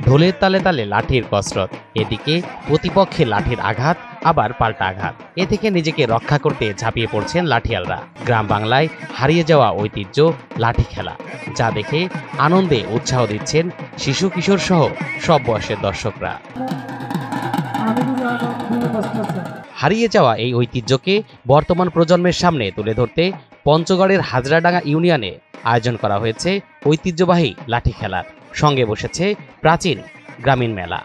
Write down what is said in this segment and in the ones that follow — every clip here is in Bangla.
ঢোলের তালে তালে লাঠির কসরত, এদিকে প্রতিপক্ষে লাঠির আঘাত আবার পাল্টা আঘাত। এ থেকে নিজেকে রক্ষা করতে ঝাঁপিয়ে পড়ছেন লাঠিয়ালরা। গ্রাম বাংলায় হারিয়ে যাওয়া ঐতিহ্য লাঠি খেলা, যা দেখে আনন্দে উৎসাহ দিচ্ছেন শিশু কিশোর সহ সব বয়সের দর্শকরা। হারিয়ে যাওয়া এই ঐতিহ্যকে বর্তমান প্রজন্মের সামনে তুলে ধরতে পঞ্চগড়ের হাজরাডাঙ্গা ইউনিয়নে আয়োজন করা হয়েছে ঐতিহ্যবাহী লাঠি খেলার। সঙ্গে বসেছে প্রাচীন গ্রামীণ মেলা,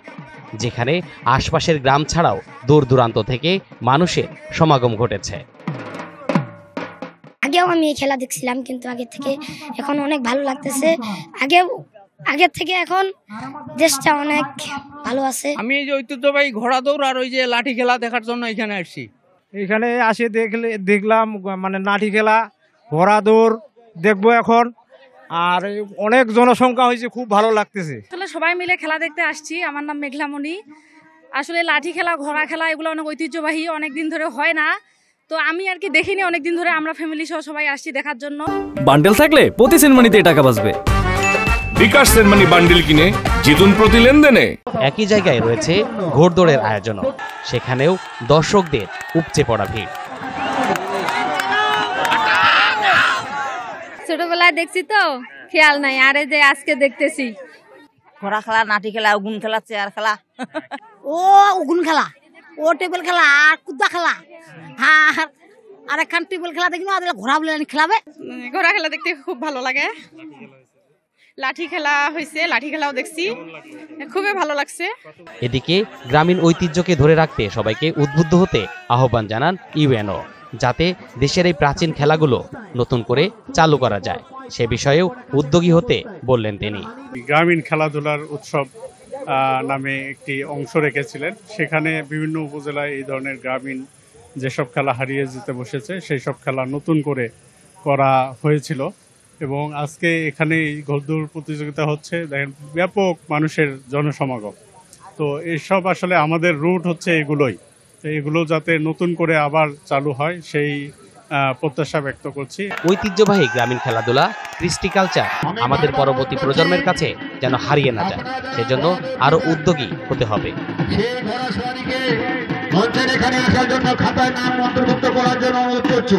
যেখানে আশপাশের গ্রাম ছাড়াও দূর দূরান্ত থেকে মানুষের সমাগম ঘটেছে। আগেও আমি এই খেলা দেখছিলাম, কিন্তু আগের থেকে এখন অনেক ভালো লাগতেছে। আগের থেকে এখন দেশটা অনেক ভালো আছে। আমি এই যে ঐতিহ্যবাহী ঘোড়া দৌড় আর ওই যে লাঠি খেলা দেখার জন্য এখানে আসছি। এখানে আসে দেখলাম মানে লাঠি খেলা, ঘোড়া দৌড় দেখবো এখন, আর অনেক জনসংখ্যা হয়েছে, খুব ভালো লাগতেছে। আসলে সবাই মিলে খেলা দেখতে আসছি। আমার নাম মেঘলামণি। আসলে লাঠি খেলা, ঘোড়া খেলা এগুলো অনেক ঐতিহ্যবাহী, অনেকদিন ধরে হয় না, তো আমি আর কি দেখিনি অনেকদিন ধরে। আমরা ফ্যামিলি সহ সবাই আসছি দেখার জন্য। বান্ডেল থাকলে প্রতি সেনমানিতে টাকা বাঁচবে। বিকাশ সেনমানি বান্ডেল কিনে জিতুন প্রতি লেনদেনে। একই জায়গায় রয়েছে ঘোড়দৌড়ের আয়োজনও, সেখানেও দর্শকদের উপচে পড়া ভিড়। ছোটবেলায় দেখছি তো খেয়াল নাই, আরে যে আজকে দেখতেছি। ঘোড়া খেলা, নাটি খেলা, উগুন খেলা, চেয়ার খেলা, ও উগুন খেলা, ও টেবিল খেলা, আর কুদ্দা খেলা, হ্যাঁ আর একখান টেবিল খেলা দেখি না, ঘোড়া বলে খেলাবে। ঘোড়া খেলা দেখতে খুব ভালো লাগে। লাঠি খেলা হয়েছে, লাঠি খেলাও দেখছি, খুবই ভালো লাগছে। এদিকে গ্রামীণ ঐতিহ্যকে ধরে রাখতে সবাইকে উদ্বুদ্ধ হতে আহ্বান জানান ইউএনও, যাতে দেশের এই প্রাচীন খেলাগুলো নতুন করে চালু করা যায়, সে বিষয়েও উদ্যোগী হতে বললেন তিনি। গ্রামীণ খেলাধুলার উৎসব নামে একটি অংশ রেখেছিলেন, সেখানে বিভিন্ন উপজেলায় এই ধরনের গ্রামীণ যেসব খেলা হারিয়ে যেতে বসেছে সেই সব খেলা নতুন করে করা হয়েছিল, এবং আজকে এখানে ঘোড়দৌড় প্রতিযোগিতা হচ্ছে। দেখেন ব্যাপক মানুষের জনসমাগম। তো এইসব আসলে আমাদের রুট হচ্ছে এগুলোই, তো এগুলো যাতে নতুন করে আবার চালু হয় সেই প্রত্যাশা ব্যক্ত করছি। ঐতিহ্যবাহী গ্রামীণ খেলাধুলা, কৃষ্টি কালচার আমাদের পরবর্তী প্রজন্মের কাছে যেন হারিয়ে না যায়, সেজন্য আরো উদ্যোগী হতে হবে। মঞ্চের এখানে আসার জন্য খাতায় নাম অন্তর্ভুক্ত করার জন্য অনুরোধ করছি।